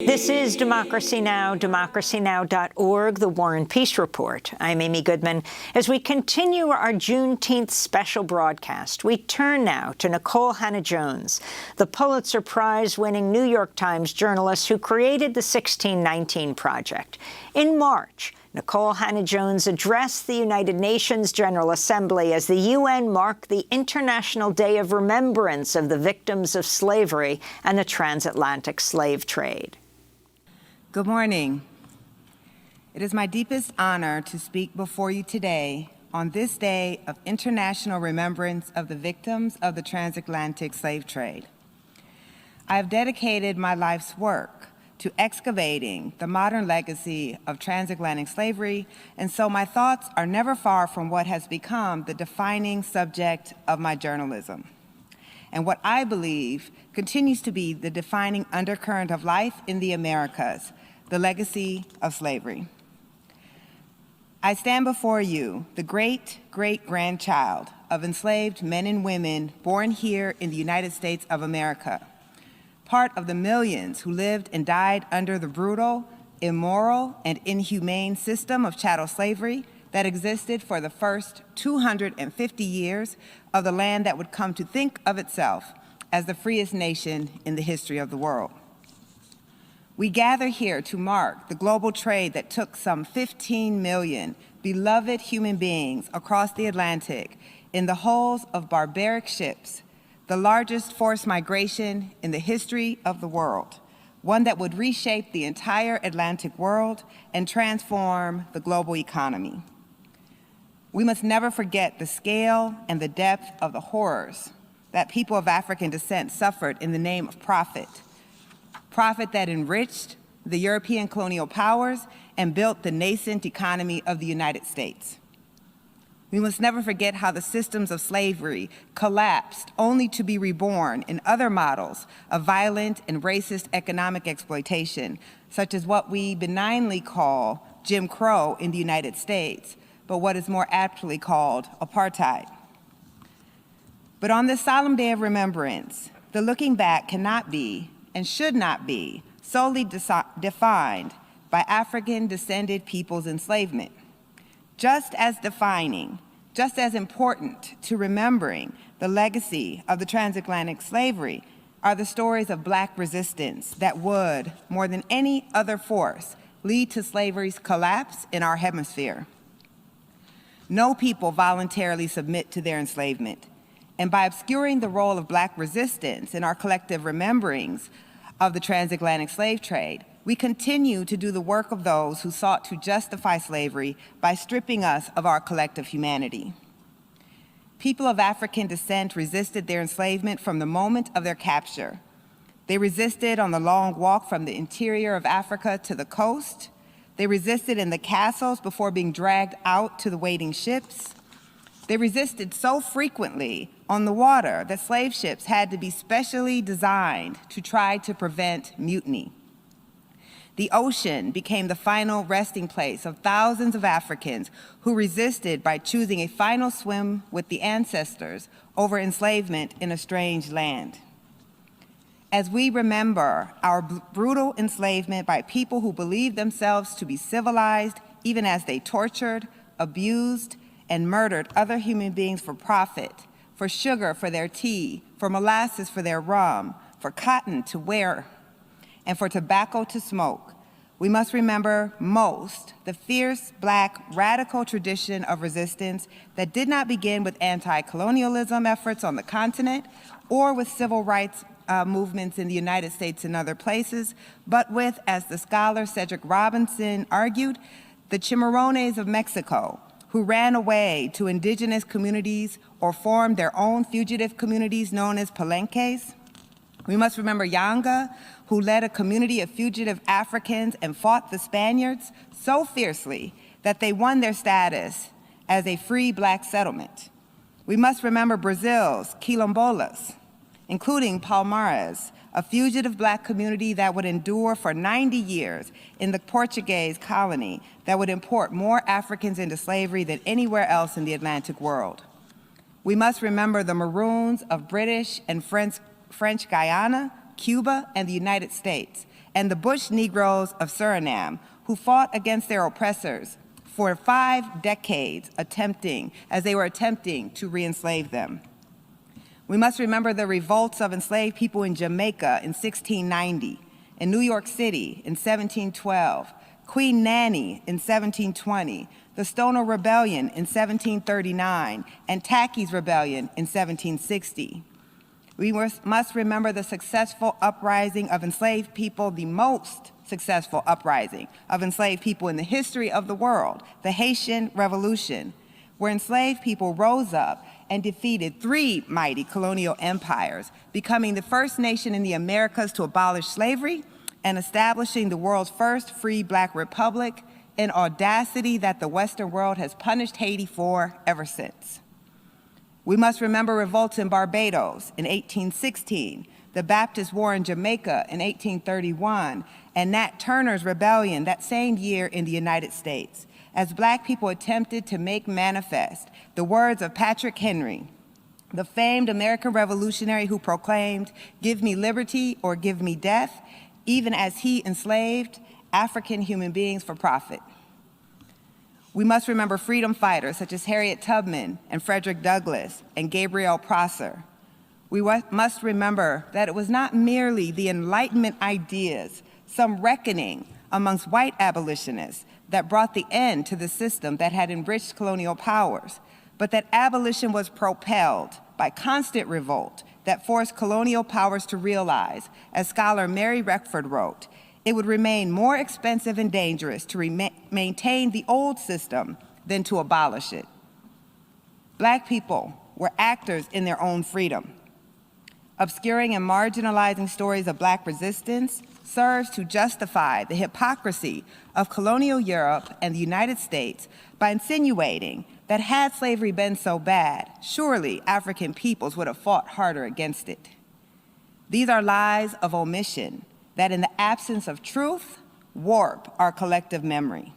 This is Democracy Now!, democracynow.org, the War and Peace Report. I'm Amy Goodman. As we continue our Juneteenth special broadcast, we turn now to Nikole Hannah-Jones, the Pulitzer Prize-winning New York Times journalist who created the 1619 Project. In March, Nikole Hannah-Jones addressed the United Nations General Assembly as the UN marked the International Day of Remembrance of the victims of slavery and the Transatlantic Slave Trade. Good morning. It is my deepest honor to speak before you today on this day of international remembrance of the victims of the Transatlantic Slave Trade. I have dedicated my life's work to excavating the modern legacy of transatlantic slavery, and so my thoughts are never far from what has become the defining subject of my journalism, and what I believe continues to be the defining undercurrent of life in the Americas, the legacy of slavery. I stand before you, the great-great-grandchild of enslaved men and women born here in the United States of America, part of the millions who lived and died under the brutal, immoral, and inhumane system of chattel slavery that existed for the first 250 years of the land that would come to think of itself as the freest nation in the history of the world. We gather here to mark the global trade that took some 15 million beloved human beings across the Atlantic in the hulls of barbaric ships, the largest forced migration in the history of the world, one that would reshape the entire Atlantic world and transform the global economy. We must never forget the scale and the depth of the horrors that people of African descent suffered in the name of profit that enriched the European colonial powers and built the nascent economy of the United States. We must never forget how the systems of slavery collapsed only to be reborn in other models of violent and racist economic exploitation, such as what we benignly call Jim Crow in the United States, but what is more aptly called apartheid. But on this solemn day of remembrance, the looking back cannot be and should not be solely defined by African-descended people's enslavement. Just as defining, just as important to remembering the legacy of the transatlantic slavery are the stories of Black resistance that would, more than any other force, lead to slavery's collapse in our hemisphere. No people voluntarily submit to their enslavement, and by obscuring the role of Black resistance in our collective rememberings of the transatlantic slave trade, we continue to do the work of those who sought to justify slavery by stripping us of our collective humanity. People of African descent resisted their enslavement from the moment of their capture. They resisted on the long walk from the interior of Africa to the coast. They resisted in the castles before being dragged out to the waiting ships. They resisted so frequently on the water that slave ships had to be specially designed to try to prevent mutiny. The ocean became the final resting place of thousands of Africans who resisted by choosing a final swim with the ancestors over enslavement in a strange land. As we remember our brutal enslavement by people who believed themselves to be civilized, even as they tortured, abused, and murdered other human beings for profit, for sugar for their tea, for molasses for their rum, for cotton to wear, and for tobacco to smoke, we must remember most the fierce Black radical tradition of resistance that did not begin with anti-colonialism efforts on the continent or with civil rights movements in the United States and other places, but with, as the scholar Cedric Robinson argued, the Chimarrones of Mexico, who ran away to indigenous communities or formed their own fugitive communities known as palenques. We must remember Yanga, who led a community of fugitive Africans and fought the Spaniards so fiercely that they won their status as a free Black settlement. We must remember Brazil's quilombolas, including Palmares, a fugitive Black community that would endure for 90 years in the Portuguese colony that would import more Africans into slavery than anywhere else in the Atlantic world. We must remember the Maroons of British and French Guyana, Cuba, and the United States, and the Bush Negroes of Suriname, who fought against their oppressors for 5 decades as they were attempting to re-enslave them. We must remember the revolts of enslaved people in Jamaica in 1690, in New York City in 1712, Queen Nanny in 1720, the Stono Rebellion in 1739, and Tacky's Rebellion in 1760. We must remember the successful uprising of enslaved people, the most successful uprising of enslaved people in the history of the world, the Haitian Revolution, where enslaved people rose up and defeated 3 mighty colonial empires, becoming the first nation in the Americas to abolish slavery and establishing the world's first free Black republic, an audacity that the Western world has punished Haiti for ever since. We must remember revolts in Barbados in 1816, the Baptist War in Jamaica in 1831, and Nat Turner's rebellion that same year in the United States, as Black people attempted to make manifest the words of Patrick Henry, the famed American revolutionary who proclaimed, "Give me liberty or give me death," even as he enslaved African human beings for profit. We must remember freedom fighters such as Harriet Tubman and Frederick Douglass and Gabriel Prosser. We must remember that it was not merely the Enlightenment ideas, some reckoning amongst white abolitionists, that brought the end to the system that had enriched colonial powers, but that abolition was propelled by constant revolt that forced colonial powers to realize, as scholar Mary Reckford wrote, it would remain more expensive and dangerous to maintain the old system than to abolish it. Black people were actors in their own freedom. Obscuring and marginalizing stories of Black resistance serves to justify the hypocrisy of colonial Europe and the United States by insinuating that had slavery been so bad, surely African peoples would have fought harder against it. These are lies of omission that, in the absence of truth, warp our collective memory.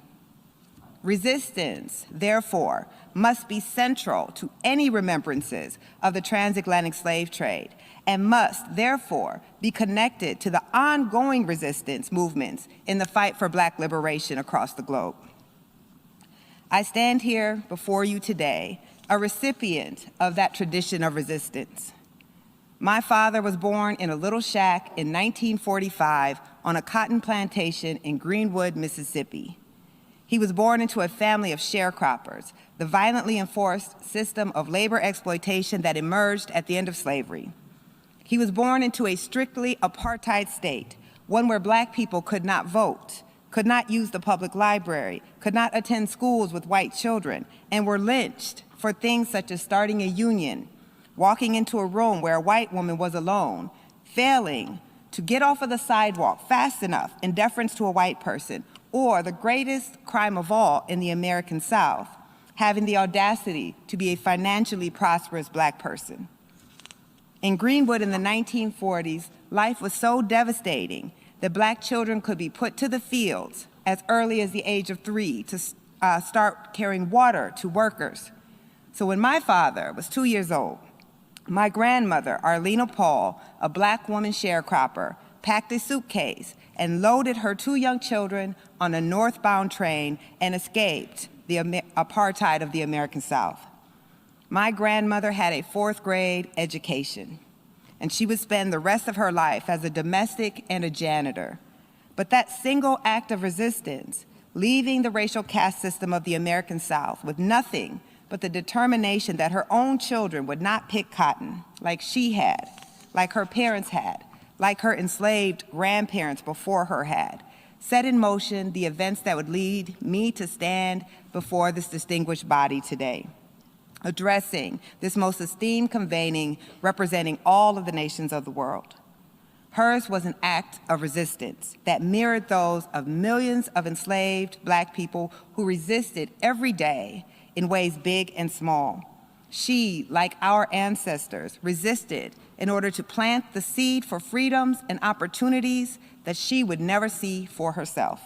Resistance, therefore, must be central to any remembrances of the transatlantic slave trade and must, therefore, be connected to the ongoing resistance movements in the fight for Black liberation across the globe. I stand here before you today, a recipient of that tradition of resistance. My father was born in a little shack in 1945 on a cotton plantation in Greenwood, Mississippi. He was born into a family of sharecroppers, the violently enforced system of labor exploitation that emerged at the end of slavery. He was born into a strictly apartheid state, one where Black people could not vote, could not use the public library, could not attend schools with white children, and were lynched for things such as starting a union, walking into a room where a white woman was alone, failing to get off of the sidewalk fast enough in deference to a white person, or the greatest crime of all in the American South, having the audacity to be a financially prosperous Black person. In Greenwood in the 1940s, life was so devastating that Black children could be put to the fields as early as the age of 3 to start carrying water to workers. So when my father was 2 years old, my grandmother, Arlena Paul, a Black woman sharecropper, packed a suitcase and loaded her 2 young children on a northbound train and escaped the apartheid of the American South. My grandmother had a 4th grade education, and she would spend the rest of her life as a domestic and a janitor. But that single act of resistance, leaving the racial caste system of the American South with nothing but the determination that her own children would not pick cotton like she had, like her parents had, like her enslaved grandparents before her had, set in motion the events that would lead me to stand before this distinguished body today, addressing this most esteemed convening representing all of the nations of the world. Hers was an act of resistance that mirrored those of millions of enslaved Black people who resisted every day in ways big and small. She, like our ancestors, resisted in order to plant the seed for freedoms and opportunities that she would never see for herself.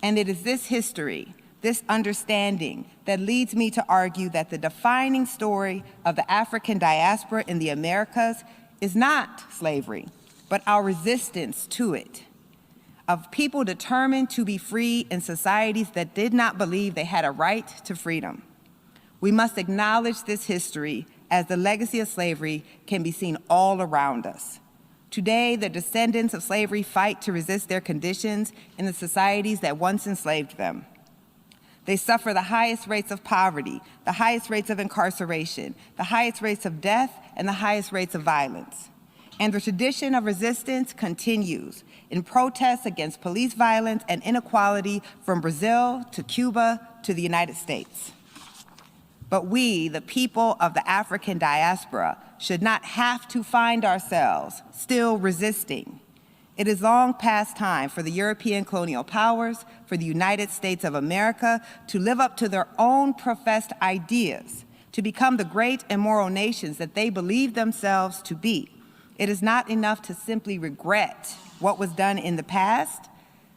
And it is this history, this understanding, that leads me to argue that the defining story of the African diaspora in the Americas is not slavery, but our resistance to it. of people determined to be free in societies that did not believe they had a right to freedom. We must acknowledge this history as the legacy of slavery can be seen all around us. Today, the descendants of slavery fight to resist their conditions in the societies that once enslaved them. They suffer the highest rates of poverty, the highest rates of incarceration, the highest rates of death, and the highest rates of violence. And the tradition of resistance continues in protests against police violence and inequality from Brazil to Cuba to the United States. But we, the people of the African diaspora, should not have to find ourselves still resisting. It is long past time for the European colonial powers, for the United States of America, to live up to their own professed ideas, to become the great and moral nations that they believe themselves to be. It is not enough to simply regret what was done in the past.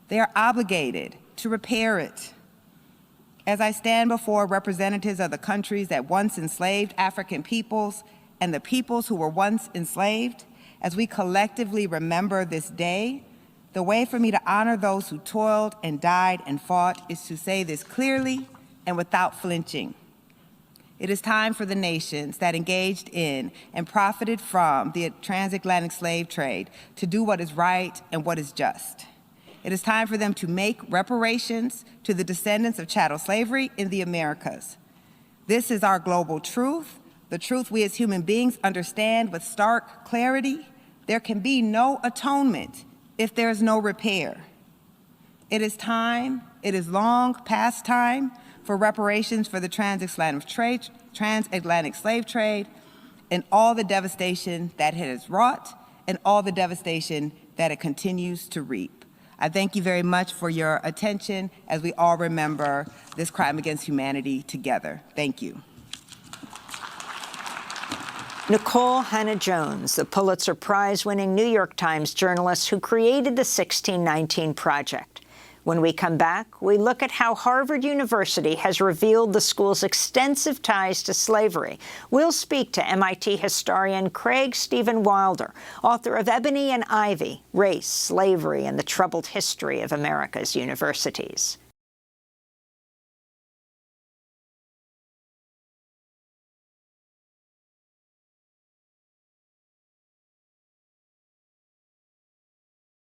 They are obligated to repair it. As I stand before representatives of the countries that once enslaved African peoples and the peoples who were once enslaved, as we collectively remember this day, the way for me to honor those who toiled and died and fought is to say this clearly and without flinching. It is time for the nations that engaged in and profited from the Transatlantic Slave Trade to do what is right and what is just. It is time for them to make reparations to the descendants of chattel slavery in the Americas. This is our global truth, the truth we as human beings understand with stark clarity. There can be no atonement if there is no repair. It is time, it is long past time for reparations for the transatlantic slave trade and all the devastation that it has wrought and all the devastation that it continues to reap. I thank you very much for your attention as we all remember this crime against humanity together. Thank you. Nikole Hannah-Jones, the Pulitzer Prize-winning New York Times journalist who created the 1619 Project. When we come back, we look at how Harvard University has revealed the school's extensive ties to slavery. We'll speak to MIT historian Craig Stephen Wilder, author of Ebony and Ivy, Race, Slavery, and the Troubled History of America's Universities.